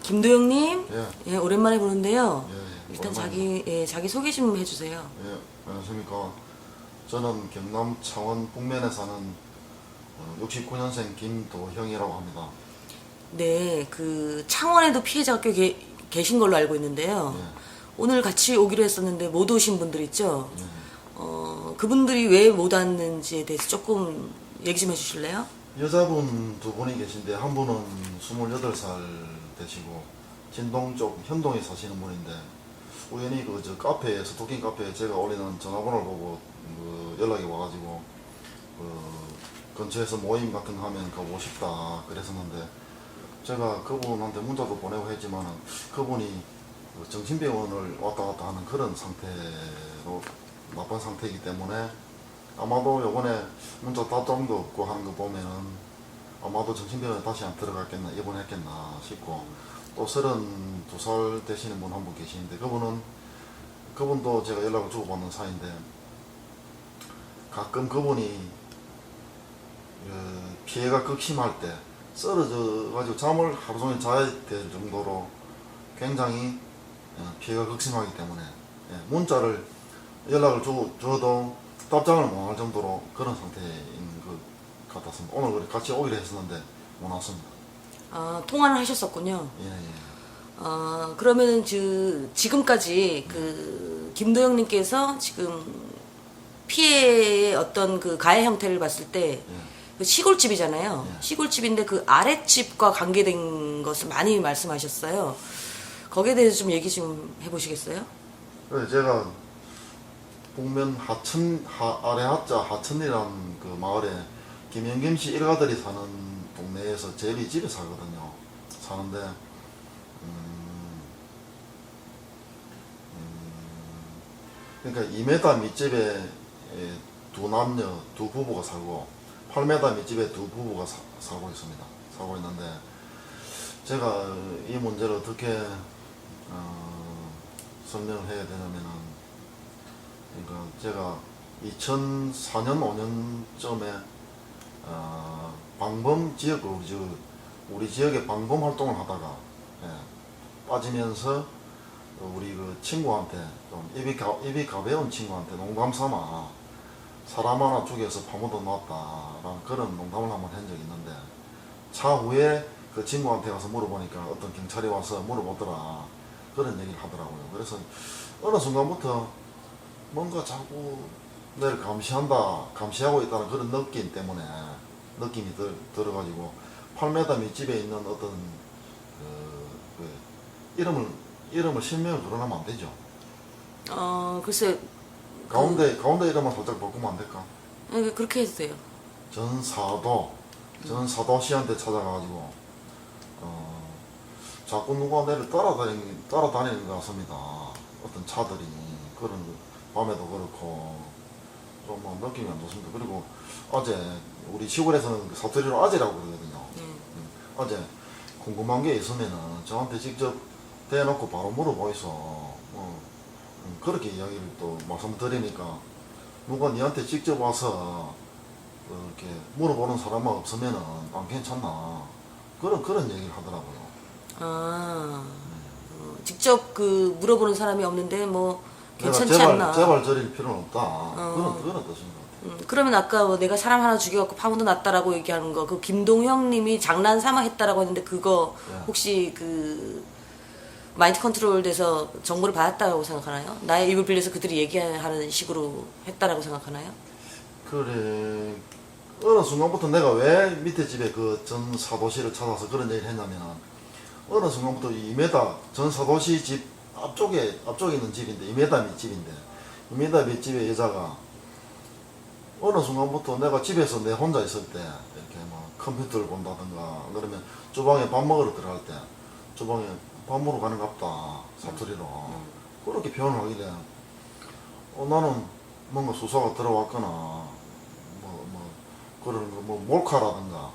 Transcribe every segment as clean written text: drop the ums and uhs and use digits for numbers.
김도영님, 예, 예, 오랜만에 보는데요. 예, 예. 일단 오랜만입니다. 자기 소개 좀 해주세요. 예, 안녕하십니까. 저는 경남 창원 북면에 사는 69년생 김도형이라고 합니다. 네, 그 창원에도 피해자가 꽤 계신 걸로 알고 있는데요. 예, 오늘 같이 오기로 했었는데 못 오신 분들 있죠. 예. 그분들이 왜 못 왔는지에 대해서 조금 얘기 좀 해주실래요? 여자분 두 분이 계신데 한 분은 28살 되시고 진동 쪽 현동에 사시는 분인데 우연히 그 저 카페에 스토킹 카페에 제가 올리는 전화번호를 보고 연락이 와가지고 근처에서 모임 같은 거 하면 가보고 싶다 그랬었는데 제가 그분한테 문자도 보내고 했지만 그분이 그 정신병원을 왔다 갔다 하는 그런 상태로 나쁜 상태이기 때문에 아마도 요번에 문자 답장도 없고 하는 거 보면은 아마도 정신병원에 다시 안 들어갔겠나 입원했겠나 싶고 또 32살 되시는 분 한 분 계시는데 그분도 제가 연락을 주고받는 사이인데 가끔 그분이 피해가 극심할 때 쓰러져 가지고 잠을 하루 종일 자야 될 정도로 굉장히 피해가 극심하기 때문에 문자를 연락을 줘도 답장을 못 할 정도로 그런 상태인 것 같았습니다. 오늘 같이 오기로 했었는데 못 왔습니다. 아, 통화를 하셨었군요. 예, 예. 그러면은 지금까지 김도영님께서 지금 피해의 어떤 그 가해 형태를 봤을 때 예. 그 시골집이잖아요. 예. 시골집인데 그 아랫집과 관계된 것을 많이 말씀하셨어요. 거기에 대해서 좀 얘기 좀 해보시겠어요? 그래서 제가 북면 아래 하자 하천이라는 그 마을에 김영김 씨 일가들이 사는 동네에서 제일 집에 살거든요. 사는데 그러니까 2m 밑집에 두 남녀 두 부부가 살고 8m 밑집에 두 부부가 살고 있습니다. 살고 있는데 제가 이 문제를 어떻게 설명을 해야 되냐면은 그러니까 제가 2004년 5년쯤에 방범 지역 우리 지역에 방범 활동을 하다가 빠지면서 우리 그 친구한테 좀 입이 가벼운 친구한테 농담 삼아 사람 하나 죽여서 파묻어 놨다라는 그런 농담을 한번 한 적이 있는데 차후에 그 친구한테 가서 물어보니까 어떤 경찰이 와서 물어보더라 그런 얘기를 하더라고요. 그래서 어느 순간부터 뭔가 자꾸 내를 감시하고 있다는 그런 느낌 때문에 느낌이 들어가지고 8m 밑집에 있는 어떤 이름을 실명을 거론하면 안 되죠. 글쎄. 가운데 이름을 살짝 바꾸면 안 될까? 그렇게 해도 돼요. 전사도 씨한테 찾아가가지고 자꾸 누가 내를 따라다니는 것 같습니다. 어떤 차들이 그런 밤에도 그렇고 좀 뭐 느낌이 안 좋습니다. 그리고 어제 우리 시골에서는 사투리로 아재라고 그러거든요. 어제 궁금한 게 있으면은 저한테 직접 대놓고 바로 물어보이소. 그렇게 이야기를 또 말씀드리니까 누가 니한테 직접 와서 이렇게 물어보는 사람만 없으면은 안 괜찮나 그런 얘기를 하더라고요. 직접 물어보는 사람이 없는데 뭐 괜찮지 제발, 않나? 제발 저릴 필요는 없다. 그런 뜻인 것 같아요. 그러면 아까 뭐 내가 사람 하나 죽여갖고 파묻어 놨다라고 얘기하는 거, 그 김동형님이 장난 삼아 했다라고 했는데 그거 혹시 마인드 컨트롤 돼서 정보를 받았다고 생각하나요? 나의 입을 빌려서 그들이 얘기하는 식으로 했다라고 생각하나요? 그래 어느 순간부터 내가 왜 밑에 집에 그 전 사도시를 찾아서 그런 얘기를 했냐면 어느 순간부터 2m 전 사도시 집 앞쪽에 있는 집인데 2m 밑집인데 2m 밑집의 여자가 어느 순간부터 내가 집에서 내 혼자 있을 때 이렇게 뭐 컴퓨터를 본다든가 그러면 주방에 밥 먹으러 들어갈 때 주방에 밥 먹으러 가는 갑다 사투리로 그렇게 표현을 하길래 나는 뭔가 수사가 들어왔거나 그런 거 몰카라든가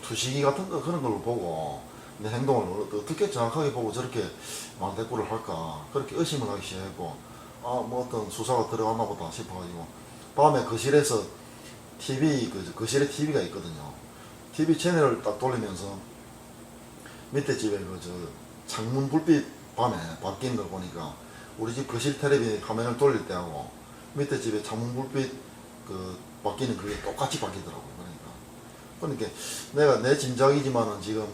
투시기 같은 거 그런 걸 보고 내 행동을 어떻게 정확하게 보고 저렇게 말대꾸를 할까 그렇게 의심을 하기 시작했고 뭐 어떤 수사가 들어갔나 보다 싶어가지고 밤에 거실에서 거실에 TV가 있거든요. TV 채널을 딱 돌리면서 밑에 집에 창문 불빛 밤에 바뀌는 걸 보니까 우리 집 거실 텔레비 화면을 돌릴 때하고 밑에 집에 창문 불빛 그 바뀌는 그게 똑같이 바뀌더라고요. 그러니까 내가 내 짐작이지만은 지금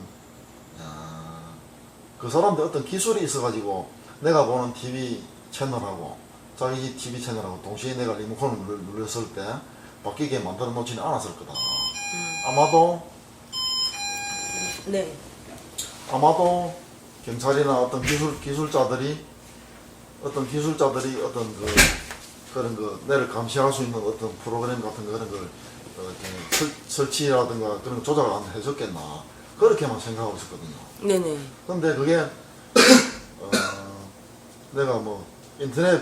그 사람들 어떤 기술이 있어가지고 내가 보는 TV 채널하고 자기 집 TV 채널하고 동시에 내가 리모컨을 눌렀을 때 바뀌게 만들어 놓지는 않았을 거다. 아마도 네. 아마도 경찰이나 어떤 기술자들이 어떤 그런 내를 감시할 수 있는 어떤 프로그램 같은 그런 걸 설치라든가 그런 거 조작을 안 해줬겠나 그렇게만 생각하고 있었거든요. 네네. 근데 그게 내가 뭐 인터넷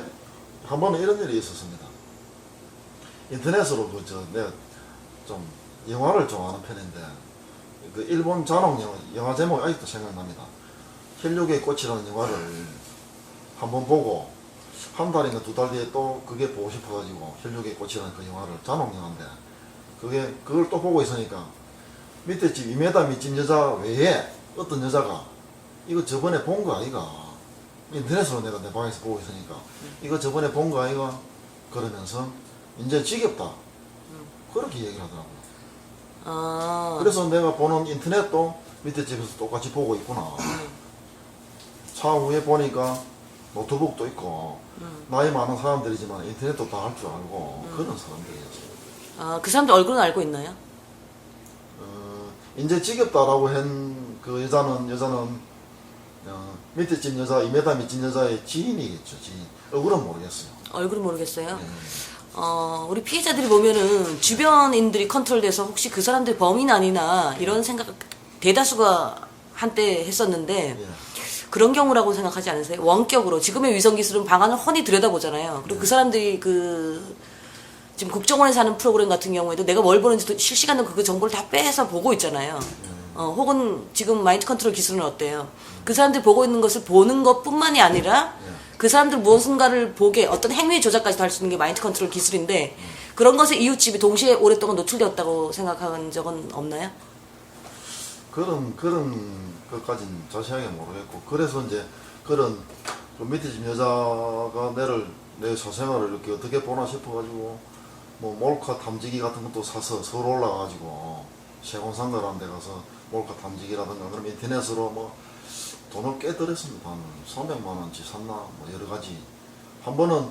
한 번은 이런 일이 있었습니다. 인터넷으로 내가 좀 영화를 좋아하는 편인데 그 일본 잔혹 영화 제목이 아직도 생각납니다. 혈육의 꽃이라는 영화를 한번 보고 한 달인가 두 달 뒤에 또 그게 보고 싶어가지고 혈육의 꽃이라는 그 영화를 잔혹 영화인데 그걸 또 보고 있으니까 밑에 집 2m 밑집 여자 외에 어떤 여자가 이거 저번에 본 거 아이가 인터넷으로 내가 내 방에서 보고 있으니까 이거 저번에 본 거 아이가 그러면서 이제 지겹다 그렇게 얘기를 하더라고요. 아. 그래서 내가 보는 인터넷도 밑에 집에서 똑같이 보고 있구나. 차 위에 보니까 노트북도 있고 나이 많은 사람들이지만 인터넷도 다 할 줄 알고 그런 사람들이었어요. 아, 그 사람들 얼굴은 알고 있나요? 이제 지겹다라고 한 그 여자는 밑에 집 여자 2m 밑집 여자의 지인이겠죠. 지인. 얼굴은 모르겠어요. 얼굴은 모르겠어요. 네. 우리 피해자들이 보면은 주변인들이 컨트롤돼서 혹시 그 사람들이 범인 아니나 이런 생각 대다수가 한때 했었는데 예. 그런 경우라고 생각하지 않으세요? 원격으로 지금의 위성 기술은 방안을 훤히 들여다보잖아요. 그리고 그 사람들이 지금 국정원에서 하는 프로그램 같은 경우에도 내가 뭘 보는지 실시간으로 그 정보를 다 빼서 보고 있잖아요. 혹은 지금 마인드 컨트롤 기술은 어때요? 그 사람들이 보고 있는 것을 보는 것뿐만이 아니라 그 사람들 무엇인가를 보게 어떤 행위 조작까지도 할 수 있는 게 마인드 컨트롤 기술인데 그런 것에 이웃집이 동시에 오랫동안 노출되었다고 생각한 적은 없나요? 그런 것까지는 자세하게 모르겠고 그래서 이제 그런 그 밑에 집 여자가 내 사생활을 이렇게 어떻게 보나 싶어가지고 뭐 몰카 탐지기 같은 것도 사서 서울 올라가가지고 세공상가라는 데 가서 몰카 탐지기라든가 그럼 인터넷으로 뭐 돈을 꽤 들였습니다. 한 300만 원치 샀나 뭐 여러 가지. 한 번은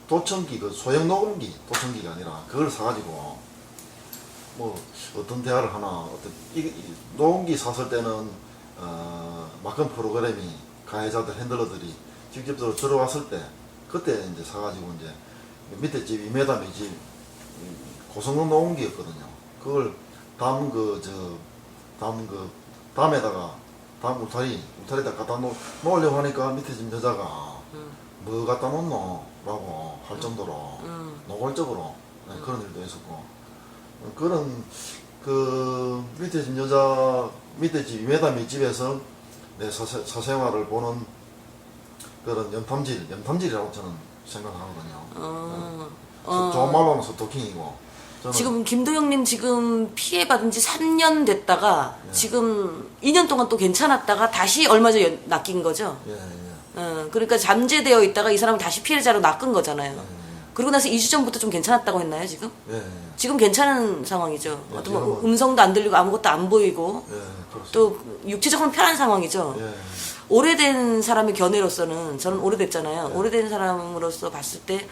도청기 그 소형 녹음기 도청기가 아니라 그걸 사가지고 뭐 어떤 대화를 하나 어떤 녹음기 샀을 때는 막건 프로그램이 가해자들 핸들러들이 직접적으로 들어왔을 때 그때 이제 사가지고 이제 밑에 집 2m 밑집 고성능 녹음기였거든요. 그걸 담에다가 담 울타리에다 갖다 놓으려고 하니까 밑에 집 여자가 뭐 갖다 놓노? 라고 할 정도로 노골적으로 그런 일도 있었고 그런 그 밑에 집 여자 밑에 집 2m 밑집에서 내 사생활을 보는 그런 염탐질이라고 저는 생각하거든요. 좋은 말로는 스토킹이고 지금 김도영님 지금 피해받은 지 3년 됐다가 지금 2년 동안 또 괜찮았다가 다시 얼마 전에 낚인 거죠? 그러니까 잠재되어 있다가 이 사람을 다시 피해자로 낚은 거잖아요. 그리고 나서 2주 전부터 좀 괜찮았다고 했나요, 지금? 지금 괜찮은 상황이죠. 어떤 뭐 음성도 안 들리고 아무것도 안 보이고 또 육체적으로 편한 상황이죠. 오래된 사람의 견해로서는 저는 오래됐잖아요. 오래된 사람으로서 봤을 때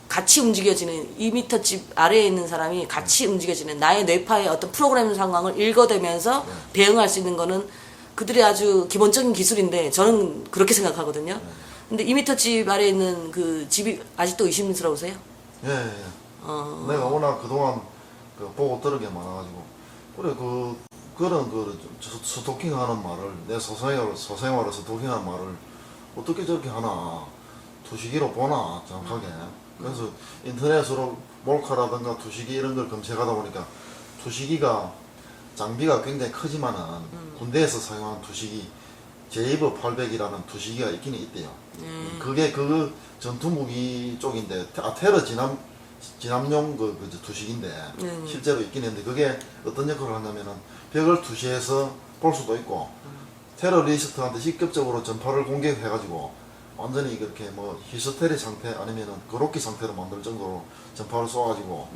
같이 움직여지는 2m 집 아래에 있는 사람이 같이 움직여지는 나의 뇌파의 어떤 프로그램 상황을 읽어대면서 대응할 수 있는 거는 그들의 아주 기본적인 기술인데 저는 그렇게 생각하거든요. 근데 2m 집 아래에 있는 그 집이 아직도 의심스러우세요? 내가 워낙 그동안 보고 들은 게 많아가지고 그래 그런 스토킹하는 말을 내 사생활을 스토킹하는 말을 어떻게 저렇게 하나 투시기로 보나 정확하게. 그래서 인터넷으로 몰카라든가 투시기 이런 걸 검색하다 보니까 투시기가 장비가 굉장히 크지만은 군대에서 사용하는 투시기 제이버 800이라는 투시기가 있기는 있대요. 그게 그 전투 무기 쪽인데 테러 진압용 그 투시기인데 실제로 있긴 했는데 그게 어떤 역할을 하냐면은 벽을 투시해서 볼 수도 있고 테러리스트한테 직접적으로 전파를 공격해가지고 완전히 그렇게 뭐 히스테리 상태 아니면은 그로키 상태로 만들 정도로 전파를 쏘아가지고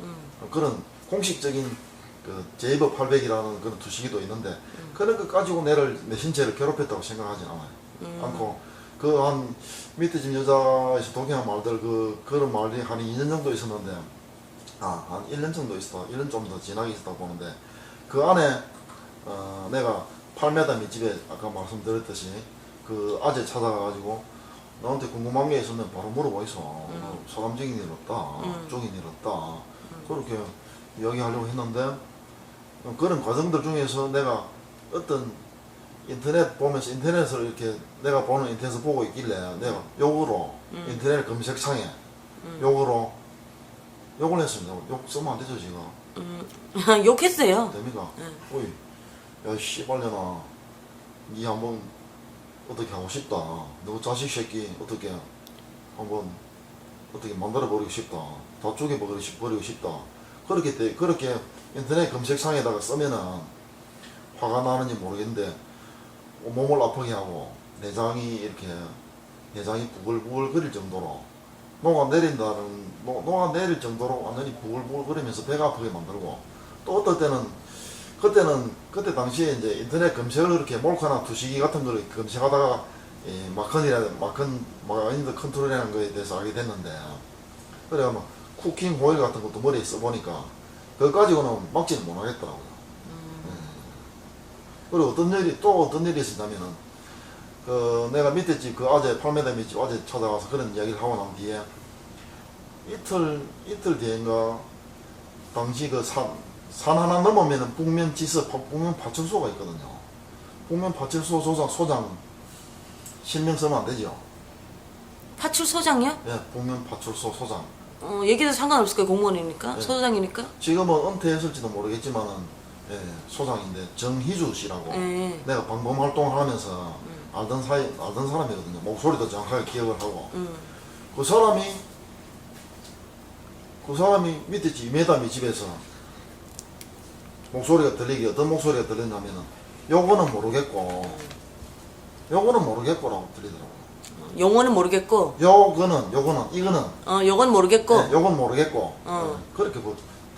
그런 공식적인 그 제이버 800이라는 그런 투시기도 있는데 그런 것 가지고 내 신체를 괴롭혔다고 생각하진 않아요. 않고 그 한 밑에 집 여자에서 독일한 말들 그런 말이 한 2년 정도 있었는데 한 1년 정도 있었다. 1년 좀 더 지나게 있었다고 보는데 그 안에 내가 8m 밑집에 아까 말씀드렸듯이 그 아재 찾아가가지고 나한테 궁금한 게 있으면 바로 물어보이소. 사람적인 일 없다. 쪽인 일 없다. 그렇게 이야기하려고 했는데 그런 과정들 중에서 내가 어떤 인터넷 보면서 인터넷을 이렇게 내가 보는 인터넷을 보고 있길래 내가 욕으로 인터넷 검색창에 욕을 했습니다. 욕 쓰면 안 되죠 지금? 욕했어요. 됩니까? 어이 야 씨발년아 니 한번 어떻게 하고 싶다. 너 자식 새끼 어떻게 한번 어떻게 만들어 버리고 싶다. 다 죽여버리고 싶다. 그렇게 인터넷 검색창에다가 쓰면은 화가 나는지 모르겠는데 몸을 아프게 하고 내장이 부글부글 거릴 정도로 녹아내릴 정도로 완전히 부글부글거리면서 배가 아프게 만들고 또 어떨 때는 그때 당시에 이제 인터넷 검색을 그렇게 몰카나 투시기 같은 걸 검색하다가 마커니드 컨트롤이라는 거에 대해서 알게 됐는데 그래 뭐 쿠킹 호일 같은 것도 머리에 써보니까 그거 가지고는 막지는 못하겠더라고요. 그리고 어떤 일이 있었냐면은 내가 밑에 집 그 아재 8m 밑집 아재 찾아가서 그런 이야기를 하고 난 뒤에 이틀 뒤인가 당시 그 산 하나 넘으면은 북면 파출소가 있거든요. 북면 파출소 소장 실명 쓰면 안 되죠. 파출소장이요? 예, 북면 파출소 소장. 얘기도 상관없을 거예요. 공무원이니까. 네. 소장이니까. 지금은 은퇴했을지도 모르겠지만은 소장인데 정희주 씨라고 내가 방범 활동을 하면서 알던 사람이거든요. 목소리도 정확하게 기억을 하고 그 사람이 밑에 집 2m 밑집에서 목소리가 들리기 어떤 목소리가 들렸냐면은 요거는 모르겠고라고 들리더라고요. 용어는 모르겠고. 이거는 요건 모르겠고. 네, 요건 모르겠고 그렇게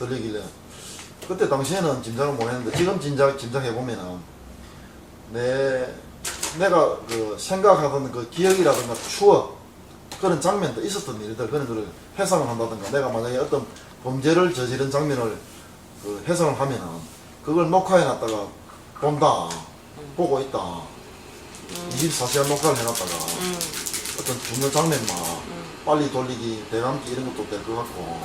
들리길래 그때 당시에는 짐작을 못했는데 지금 짐작해보면은 내가 그 생각하던 그 기억이라든가 추억 그런 장면도 있었던 일들 그런 거를 해석을 한다든가 내가 만약에 어떤 범죄를 저지른 장면을 그 해석을 하면은 그걸 녹화해놨다가 보고 있다 24시간 녹화를 해놨다가 어떤 중요 장면만 빨리 돌리기 대감기 이런 것도 될 것 같고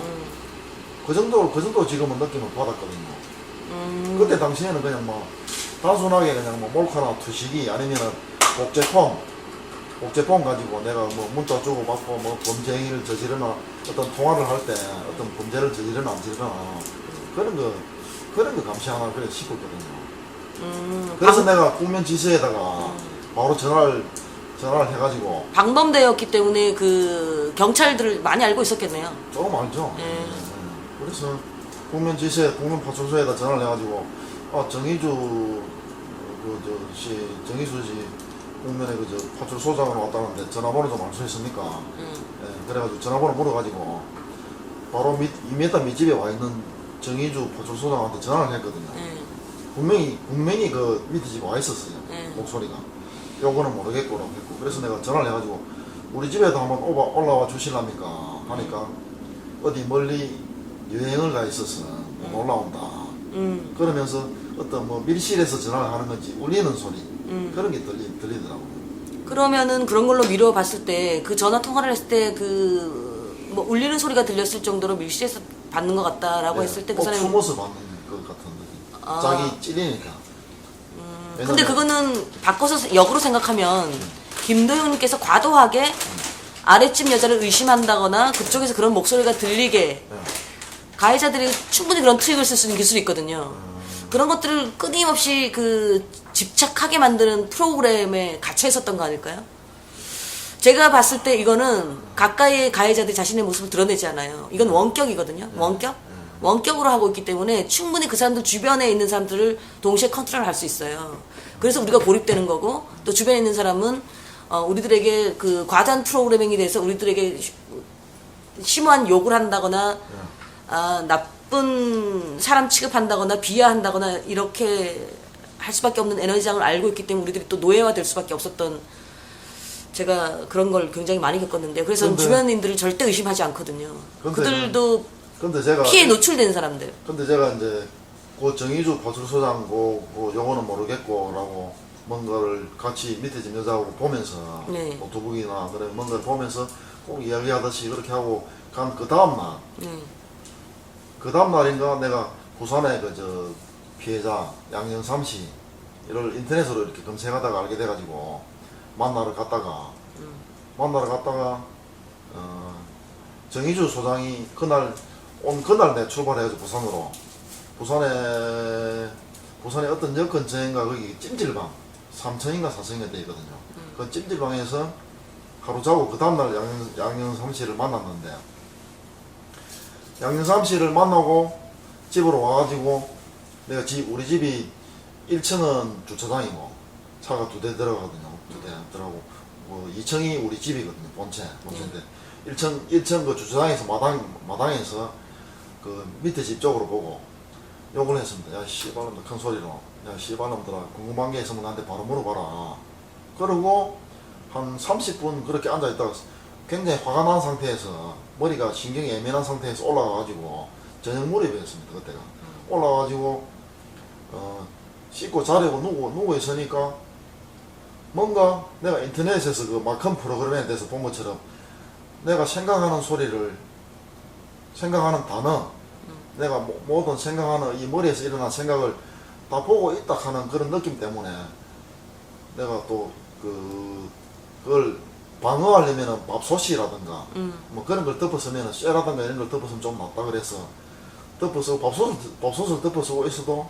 그 정도 지금은 느낌을 받았거든요. 그때 당시에는 그냥 뭐 단순하게 그냥 뭐 몰카나 투시기 아니면은 복제폰 가지고 내가 뭐 문자 주고 받고 뭐 범죄 행위를 저지르나 어떤 통화를 할 때 어떤 범죄를 저지르나 안 저지르나 그런 거 감시하나 그래 싶었거든요. 그래서 내가 국면 지시에다가 바로 전화를 해가지고 방범대였기 때문에 그 경찰들을 많이 알고 있었겠네요. 조금 알죠. 그래서 국면 파출소에다 전화를 해가지고 정희수 씨 국면에 파출소장으로 왔다는데 전화번호 좀 알 수 있습니까? 그래가지고 전화번호 물어가지고 바로 2m 밑집에 와 있는 정희주 파출소장한테 전화를 했거든요. 분명히 그 밑에 집에 와 있었어요. 목소리가. 요거는 모르겠고라고 했고 그래서 내가 전화를 해가지고 우리 집에도 한번 올라와 주실랍니까? 하니까 어디 멀리 여행을 가 있어서 못 올라온다. 그러면서 어떤 뭐 밀실에서 전화를 하는 건지 울리는 소리 그런 게 들리더라고요. 그러면은 그런 걸로 미뤄봤을 때 그 전화 통화를 했을 때 그 뭐 울리는 소리가 들렸을 정도로 밀실에서 받는 것 같다라고 했을 때 그 사람이 숨어서 받는 것 같은 느낌. 자기 찔리니까. 근데 그거는 바꿔서 역으로 생각하면 김도영님께서 과도하게 아랫집 여자를 의심한다거나 그쪽에서 그런 목소리가 들리게 가해자들이 충분히 그런 트릭을 쓸 수 있는 기술이 있거든요. 그런 것들을 끊임없이 그 집착하게 만드는 프로그램에 갇혀 있었던 거 아닐까요? 제가 봤을 때 이거는 가까이의 가해자들이 자신의 모습을 드러내지 않아요. 이건 원격이거든요. 원격으로 하고 있기 때문에 충분히 그 사람들 주변에 있는 사람들을 동시에 컨트롤할 수 있어요. 그래서 우리가 고립되는 거고 또 주변에 있는 사람은 우리들에게 그 과도한 프로그래밍에 대해서 우리들에게 심한 욕을 한다거나 나쁜 사람 취급한다거나 비하한다거나 이렇게 할 수밖에 없는 에너지장을 알고 있기 때문에 우리들이 또 노예화 될 수밖에 없었던, 제가 그런 걸 굉장히 많이 겪었는데, 그래서 근데, 주변인들을 절대 의심하지 않거든요. 그들도 근데 제가 피해 노출된 사람들. 근데 제가 이제 그 정의주 파출소장 요거는 모르겠고라고 뭔가를 같이 밑에 집 여자하고 보면서 네. 노트북이나 그래 뭔가를 보면서 꼭 이야기하듯이 그렇게 하고 간 그 다음날 그 다음날인가 내가 부산에 그 피해자 양영삼 씨를 인터넷으로 이렇게 검색하다가 알게 돼가지고 만나러 갔다가 정의주 소장이 그날 내 출발해가지고 부산에 어떤 역 근처인가 거기 찜질방 3층인가 4층인가 돼 있거든요. 그 찜질방에서 하루 자고 그 다음날 양영삼 씨를 만났는데, 양영삼 씨를 만나고 집으로 와가지고 내가 우리 집이 1층은 주차장이고 차가 2대 들어가거든요. 2대 들어가고 2층이 우리 집이거든요. 본체인데 1층 그 주차장에서 마당에서 그 밑에 집 쪽으로 보고 욕을 했습니다. 야 씨발놈들, 큰 소리로, 야 씨발놈들아, 궁금한 게 있으면 나한테 바로 물어봐라. 그러고 한 30분 그렇게 앉아있다가 굉장히 화가 난 상태에서, 머리가 신경이 예민한 상태에서 올라가가지고 저녁 무렵이었습니다. 그때가 올라가가지고 씻고 자려고 누워 있으니까 뭔가 내가 인터넷에서 그 마큰 프로그램에 대해서 본 것처럼 내가 생각하는 단어, 내가 모든 생각하는 이 머리에서 일어난 생각을 다 보고 있다 하는 그런 느낌 때문에 내가 또 그걸 방어하려면은 밥솥이라든가 뭐 그런 걸 덮었으면은 쇠라든가 이런 걸 덮었으면 좀 낫다 그래서 덮어서 밥솥을 덮어쓰고 있어도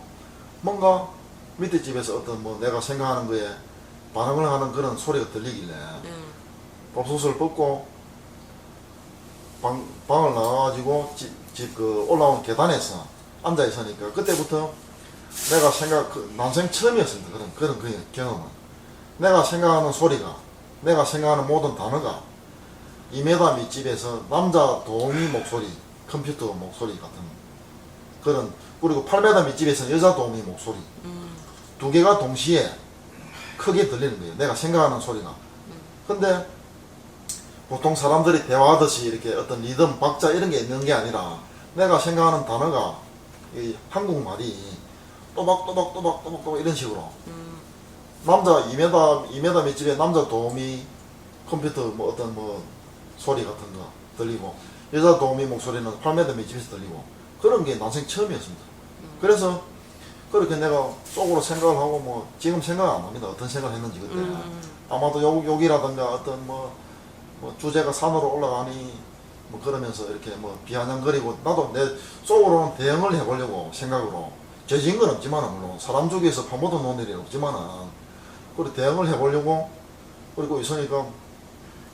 뭔가 밑에 집에서 어떤 뭐 내가 생각하는 거에 반응을 하는 그런 소리가 들리길래 밥솥을 벗고 방을 나가가지고 집 그 올라온 계단에서 앉아 있으니까 그때부터 내가 난생 처음이었습니다. 그런 경험은. 내가 생각하는 소리가, 내가 생각하는 모든 단어가 2m 밑집에서 남자 도우미 목소리, 컴퓨터 목소리 같은 그런, 그리고 8m 밑집에서 여자 도우미 목소리 두 개가 동시에 크게 들리는 거예요. 내가 생각하는 소리가. 근데 보통 사람들이 대화하듯이 이렇게 어떤 리듬, 박자 이런 게 있는 게 아니라 내가 생각하는 단어가 이 한국말이 또박또박 이런 식으로 남자 2m 밑집에 남자 도우미 컴퓨터 뭐 어떤 뭐 소리 같은 거 들리고 여자 도우미 목소리는 8m 밑집에서 들리고 그런 게 난생 처음이었습니다. 그래서 그렇게 내가 속으로 생각을 하고 뭐 지금 생각 안 납니다. 어떤 생각을 했는지 그때 아마도 욕이라든가 어떤 뭐 주제가 산으로 올라가니 뭐 그러면서 이렇게 뭐 비아냥거리고 나도 내 속으로는 대응을 해보려고 생각으로 죄진 건 없지만은 물론 사람 중에서 파묻어 놓은 일이 없지만은 그리고 대응을 해보려고 그리고 있으니까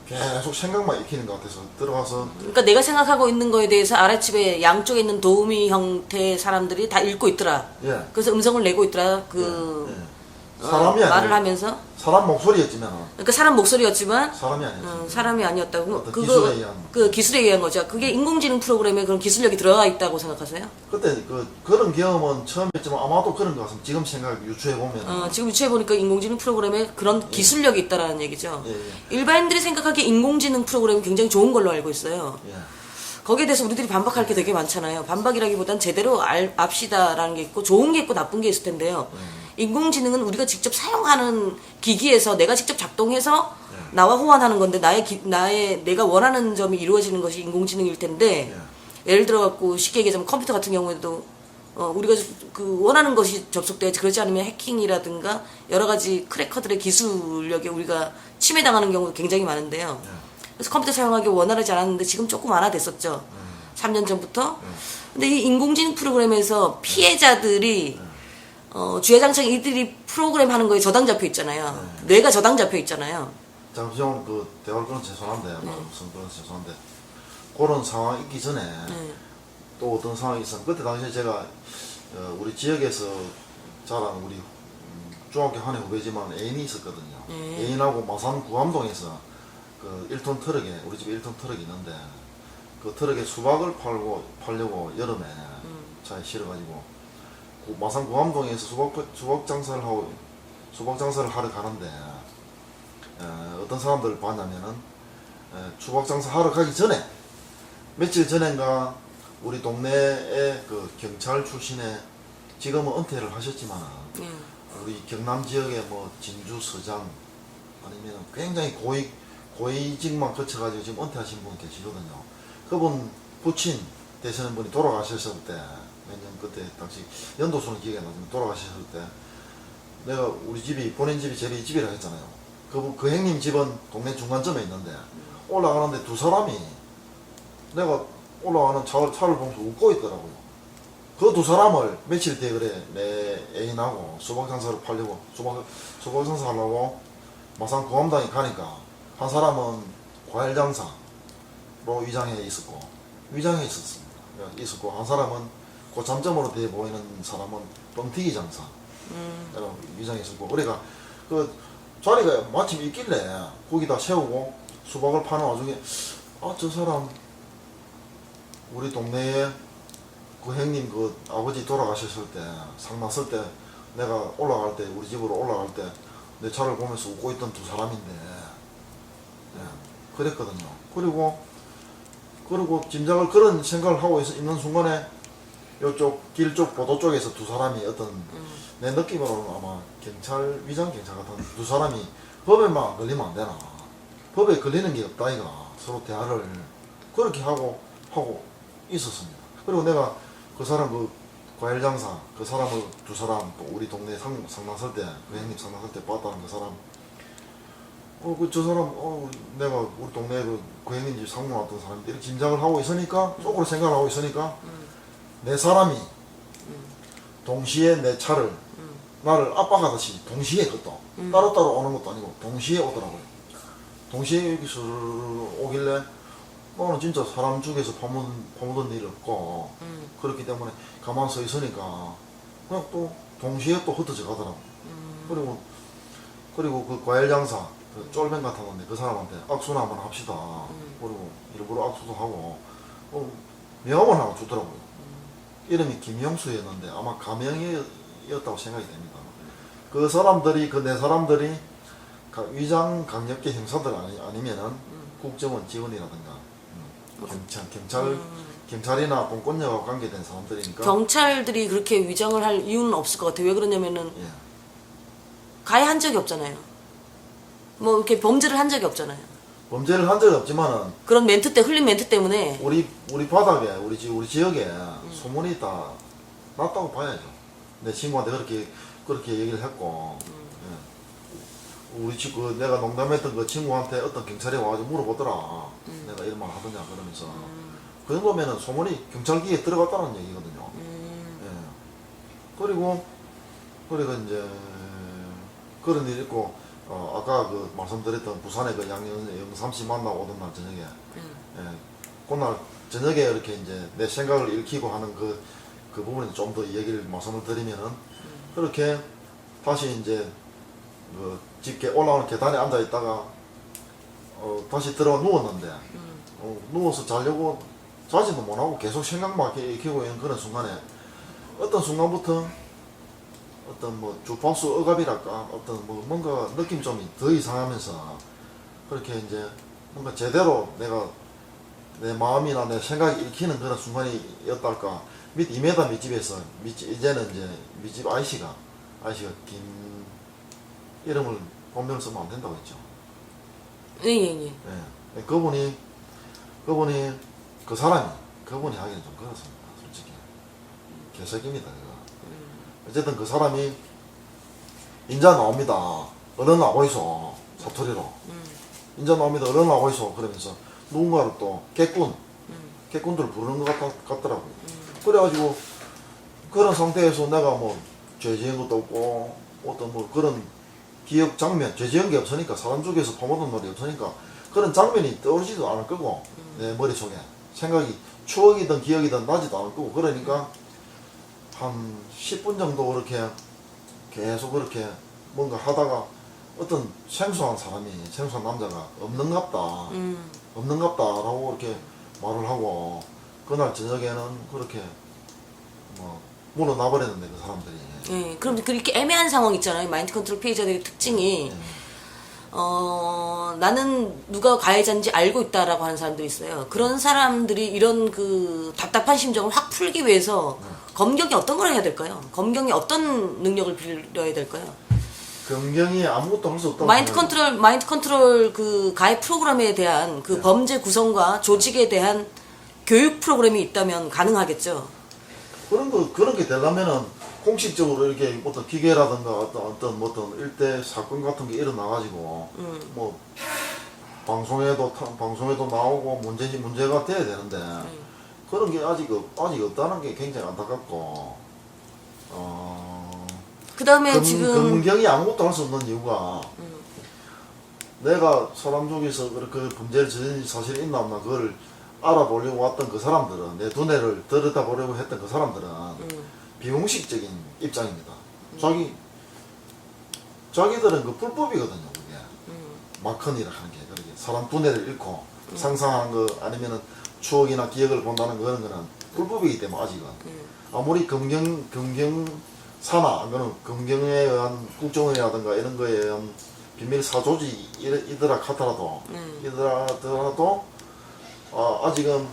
계속 생각만 익히는 것 같아서 들어가서 그러니까 내가 생각하고 있는 거에 대해서 아랫집에 양쪽에 있는 도우미 형태의 사람들이 다 읽고 있더라. 예. 그래서 음성을 내고 있더라. 사람이 말을 하면서 사람 목소리였지만 그러니까 사람 목소리였지만 사람이 아니었죠. 사람이 아니었다고. 기술에 의한 그 기술에 의한 거죠. 그게 인공지능 프로그램에 그런 기술력이 들어가 있다고 생각하세요? 그때 그런 경험은 처음이었지만 아마도 그런 것 같습니다. 지금 생각 유추해 보면 지금 유추해 보니까 인공지능 프로그램에 그런 기술력이 있다라는 얘기죠. 예. 일반인들이 생각하기에 인공지능 프로그램이 굉장히 좋은 걸로 알고 있어요. 예. 거기에 대해서 우리들이 반박할 게 되게 많잖아요. 반박이라기보단 제대로 압시다라는 게 있고 좋은 게 있고 나쁜 게 있을 텐데요. 인공지능은 우리가 직접 사용하는 기기에서 내가 직접 작동해서 나와 호환하는 건데 내가 원하는 점이 이루어지는 것이 인공지능일 텐데 예를 들어 갖고 쉽게 얘기하자면 컴퓨터 같은 경우에도 우리가 그 원하는 것이 접속돼야지 그렇지 않으면 해킹이라든가 여러 가지 크래커들의 기술력에 우리가 침해당하는 경우도 굉장히 많은데요. 그래서 컴퓨터 사용하기 원활하지 않았는데 지금 조금 완화됐었죠. 3년 전부터. 근데 이 인공지능 프로그램에서 피해자들이 주야장창 이들이 프로그램 하는 거에 저당 잡혀 있잖아요. 뇌가 저당 잡혀 있잖아요. 잠시만 그 대화를 끊어 죄송한데 무슨 그런 죄송한데 그런 상황이 있기 전에 또 어떤 상황이 있었는데 그때 당시에 제가 우리 지역에서 자란 우리 중학교 한 해 후배지만 애인이 있었거든요. 애인하고 마산 구암동에서 그 1톤 트럭에 우리 집에 1톤 트럭이 있는데 그 트럭에 수박을 팔려고 여름에 차에 실어가지고 마산 구암동에서 수박 장사를 하러 가는데 어떤 사람들을 봤냐면은 수박 장사 하러 가기 전에 며칠 전인가 우리 동네에 그 경찰 출신의 지금은 은퇴를 하셨지만 우리 경남 지역의 뭐 진주서장 아니면 굉장히 고위직만 거쳐가지고 지금 은퇴하신 분 계시거든요. 그분 부친 되시는 분이 돌아가셨을 때 몇 년 그때 당시 연도수는 기억이 안 나지만 돌아가셨을 때 내가 우리 집이 본인 집이 저희 집이라 했잖아요. 그 형님 집은 동네 중간점에 있는데 올라가는데 두 사람이 내가 올라가는 차를 보면서 웃고 있더라고요. 그 두 사람을 며칠 뒤에 그래 내 애인하고 수박 장사를 팔려고 수박 장사 하려고 마산 구암당에 가니까 한 사람은 과일 장사로 위장해 있었습니다. 한 사람은 고참점으로 돼 보이는 사람은 뻥튀기 장사 위장해 있었고 그러니까 그 자리가 마침 있길래 거기다 세우고 수박을 파는 와중에 저 사람 우리 동네에 그 형님 그 아버지 돌아가셨을 때 상났을 때 내가 올라갈 때 우리 집으로 올라갈 때 내 차를 보면서 웃고 있던 두 사람인데 그랬거든요. 그리고 짐작을 그런 생각을 하고 있는 순간에 요쪽 길 쪽 보도 쪽에서 두 사람이 어떤 내 느낌으로는 아마 위장 경찰 같은 두 사람이 법에만 걸리면 안 되나 법에 걸리는 게 없다 이가 서로 대화를 그렇게 하고 있었습니다. 그리고 내가 그 사람 그 과일 장사 그 사람을 두 사람 또 우리 동네 상났을 때 그 형님 상났을 때 봤다는 그 사람 저 사람 내가 우리 동네 그 형님 집 상무 왔던 사람인데 이렇게 짐작을 하고 있으니까 속으로 생각을 하고 있으니까 내 사람이 동시에 내 차를 나를 압박하듯이 동시에 그것도 따로따로 오는 것도 아니고 동시에 오더라고요. 동시에 여기서 오길래 너는 진짜 사람 죽여서 파묻은 일 없고 그렇기 때문에 가만 서 있으니까 그냥 또 동시에 또 흩어져 가더라고. 그리고 그 과일 장사 그 쫄병 같았는데 그 사람한테 악수나 한번 합시다. 그리고 일부러 악수도 하고 명함을 하나 주더라고요. 이름이 김영수였는데 아마 가명이었다고 생각이 됩니다. 그 사람들이 그 네 사람들이 위장 강력계 형사들 아니면은 국정원 직원이라든가 경찰이나 공권력하고 관계된 사람들이니까 경찰들이 그렇게 위장을 할 이유는 없을 것 같아요. 왜 그러냐면은 가해한 적이 없잖아요. 뭐 이렇게 범죄를 한 적이 없잖아요. 범죄를 한 적이 없지만은 그런 흘린 멘트 때문에 우리 바닥에 우리 지역에 소문이 다 났다고 봐야죠. 내 친구한테 그렇게 얘기를 했고 우리 그 내가 농담했던 그 친구한테 어떤 경찰이 와가지고 물어보더라. 내가 이런 말 하더냐 그러면서 그 정도면은 소문이 경찰기에 들어갔다는 얘기거든요. 그리고 이제 그런 일이 있고 아까 그 말씀드렸던 부산에 그 양영삼 씨 만나고 오던 날 저녁에 그날 저녁에 이렇게 이제 내 생각을 읽히고 하는 그 부분에 좀 더 말씀을 드리면은 그렇게 다시 이제 그 집에 올라오는 계단에 앉아 있다가 다시 들어가 누웠는데 누워서 자려고 자지도 못하고 계속 생각만 익히고 있는 그런 순간에 어떤 순간부터 어떤 뭐 주파수 억압이랄까 어떤 뭐 뭔가 느낌 좀 더 이상하면서 그렇게 이제 뭔가 제대로 내가 내 마음이나 내 생각이 읽히는 그런 순간이었달까 밑 2m 밑집에서 이제는 이제 밑집 아이씨가 이름을 본명을 쓰면 안 된다고 했죠. 예. 그분이 그분이 하기는 좀 그렇습니다. 솔직히 개새끼입니다. 어쨌든 그 사람이 인자 나옵니다. 얼른 나와있어. 사투리로. 인자 나옵니다. 얼른 나와있어. 그러면서 누군가를 또 개꾼들을 부르는 것 같더라고요. 그래가지고 그런 상태에서 내가 뭐 죄 지은 것도 없고 어떤 뭐 그런 기억 장면, 죄 지은 게 없으니까 사람 죽여서 파묻은 놀이 없으니까 그런 장면이 떠오르지도 않을 거고 내 머릿속에 생각이 추억이든 기억이든 나지도 않을 거고 그러니까 한 10분 정도 그렇게 계속 그렇게 뭔가 하다가 어떤 생소한 사람이 생소한 남자가 없는갑다 없는갑다라고 이렇게 말을 하고 그날 저녁에는 그렇게 뭐 물어나버렸는데 그 사람들이 예, 그럼 그렇게 애매한 상황 있잖아요. 마인드 컨트롤 피해자들의 특징이 나는 누가 가해자인지 알고 있다라고 하는 사람들이 있어요. 그런 사람들이 이런 그 답답한 심정을 확 풀기 위해서 검경이 어떤 걸 해야 될까요? 검경이 어떤 능력을 빌려야 될까요? 검경이 아무것도 할 수 없다고 마인드 컨트롤 그 가해 프로그램에 대한 그 범죄 구성과 조직에 대한 교육 프로그램이 있다면 가능하겠죠. 그런 게 되려면은 공식적으로 이렇게 어떤 기계라든가 어떤 일대 사건 같은 게 일어나가지고 뭐 방송에도 나오고 문제가 돼야 되는데 그런 게 아직 없다는 게 굉장히 안타깝고 그 다음에 지금 검경이 아무것도 할 수 없는 이유가 내가 사람 쪽에서 그 범죄를 저지른 사실이 있나 없나 그걸 알아보려고 왔던 그 사람들은 내 두뇌를 들여다보려고 했던 그 사람들은 비공식적인 입장입니다. 자기들은 그 불법이거든요. 그게 마컨이라 하는 게 그렇게 사람 두뇌를 잃고 상상하는 거 아니면은 추억이나 기억을 본다는 그런 거는 불법이기 때문에 아직은 아무리 검경사나 그는 검경에 의한 국정원이라든가 이런 거에 의한 비밀 사조직이더라 하더라도 아직은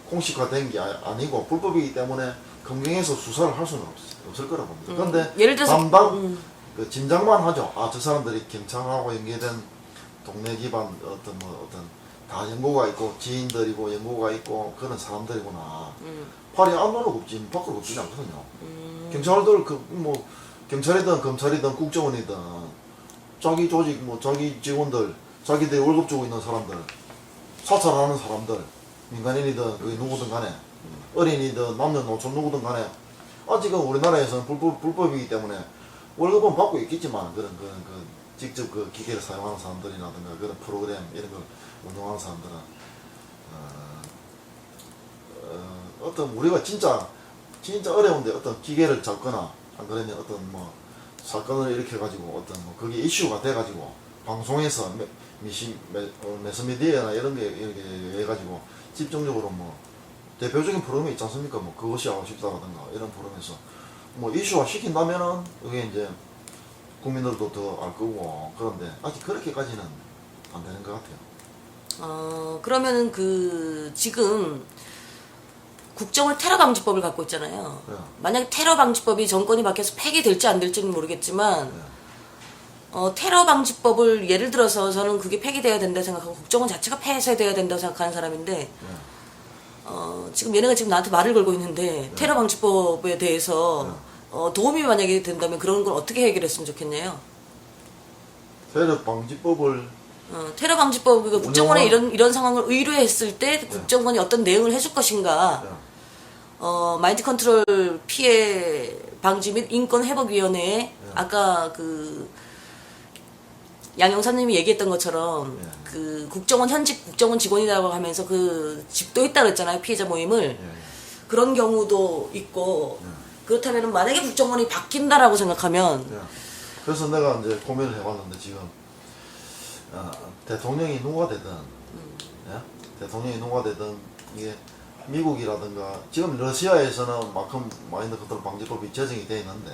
공식화된 게 아니고 불법이기 때문에 검경에서 수사를 할 수는 없을 거라고 봅니다. 그런데 예를 들어서 담당 그 짐작만 하죠. 저 사람들이 경찰하고 연계된 동네 기반 어떤 다 연고가 있고 지인들이고 연고가 있고 그런 사람들이구나. 팔이 안으로 굽지 밖으로 굽지는 않거든요. 경찰들 경찰이든 검찰이든 국정원이든 자기 조직 자기 직원들 자기들이 월급 주고 있는 사람들 사찰하는 사람들 민간인이든 그게 누구든 간에 어린이든 남녀노소 누구든 간에 아직은 우리나라에서는 불법이기 때문에 월급은 받고 있겠지만 그런 직접 그 기계를 사용하는 사람들이라든가 그런 프로그램 이런 걸 운영하는 사람들은 어떤 우리가 진짜 어려운데 어떤 기계를 잡거나 안 그러면 어떤 사건을 일으켜 가지고 어떤 그게 이슈가 돼 가지고 방송에서 매스미디어나 이런 게 이렇게 해가지고 집중적으로 대표적인 프로그램이 있지 않습니까? 그것이 하고 싶다라든가 이런 프로그램에서 이슈화 시킨다면은 그게 이제 국민들도 더 알 거고 그런데 아직 그렇게까지는 안 되는 것 같아요. 그러면은 지금 국정원 테러 방지법을 갖고 있잖아요. 네. 만약에 테러 방지법이 정권이 바뀌어서 폐기될지 안 될지는 모르겠지만 테러 방지법을 예를 들어서 저는 그게 폐기돼야 된다 생각하고 국정원 자체가 폐쇄돼야 된다고 생각하는 사람인데 지금 얘네가 지금 나한테 말을 걸고 있는데 테러 방지법에 대해서 도움이 만약에 된다면 그런 걸 어떻게 해결했으면 좋겠네요. 테러 방지법을 테러 방지법 국정원에 이런 상황을 의뢰했을 때 국정원이 어떤 내용을 해줄 것인가. 마인드 컨트롤 피해 방지 및 인권 회복위원회에 아까 양 영사님이 얘기했던 것처럼 현직 국정원 직원이라고 하면서 집도했다 그랬잖아요. 피해자 모임을. 그런 경우도 있고 그렇다면 만약에 국정원이 바뀐다라고 생각하면 그래서 내가 이제 고민을 해봤는데 지금 대통령이 누가 되든 대통령이 누가 되든 이게 미국이라든가 지금 러시아에서는 마인드 컨트롤 방지법이 제정이 되어 있는데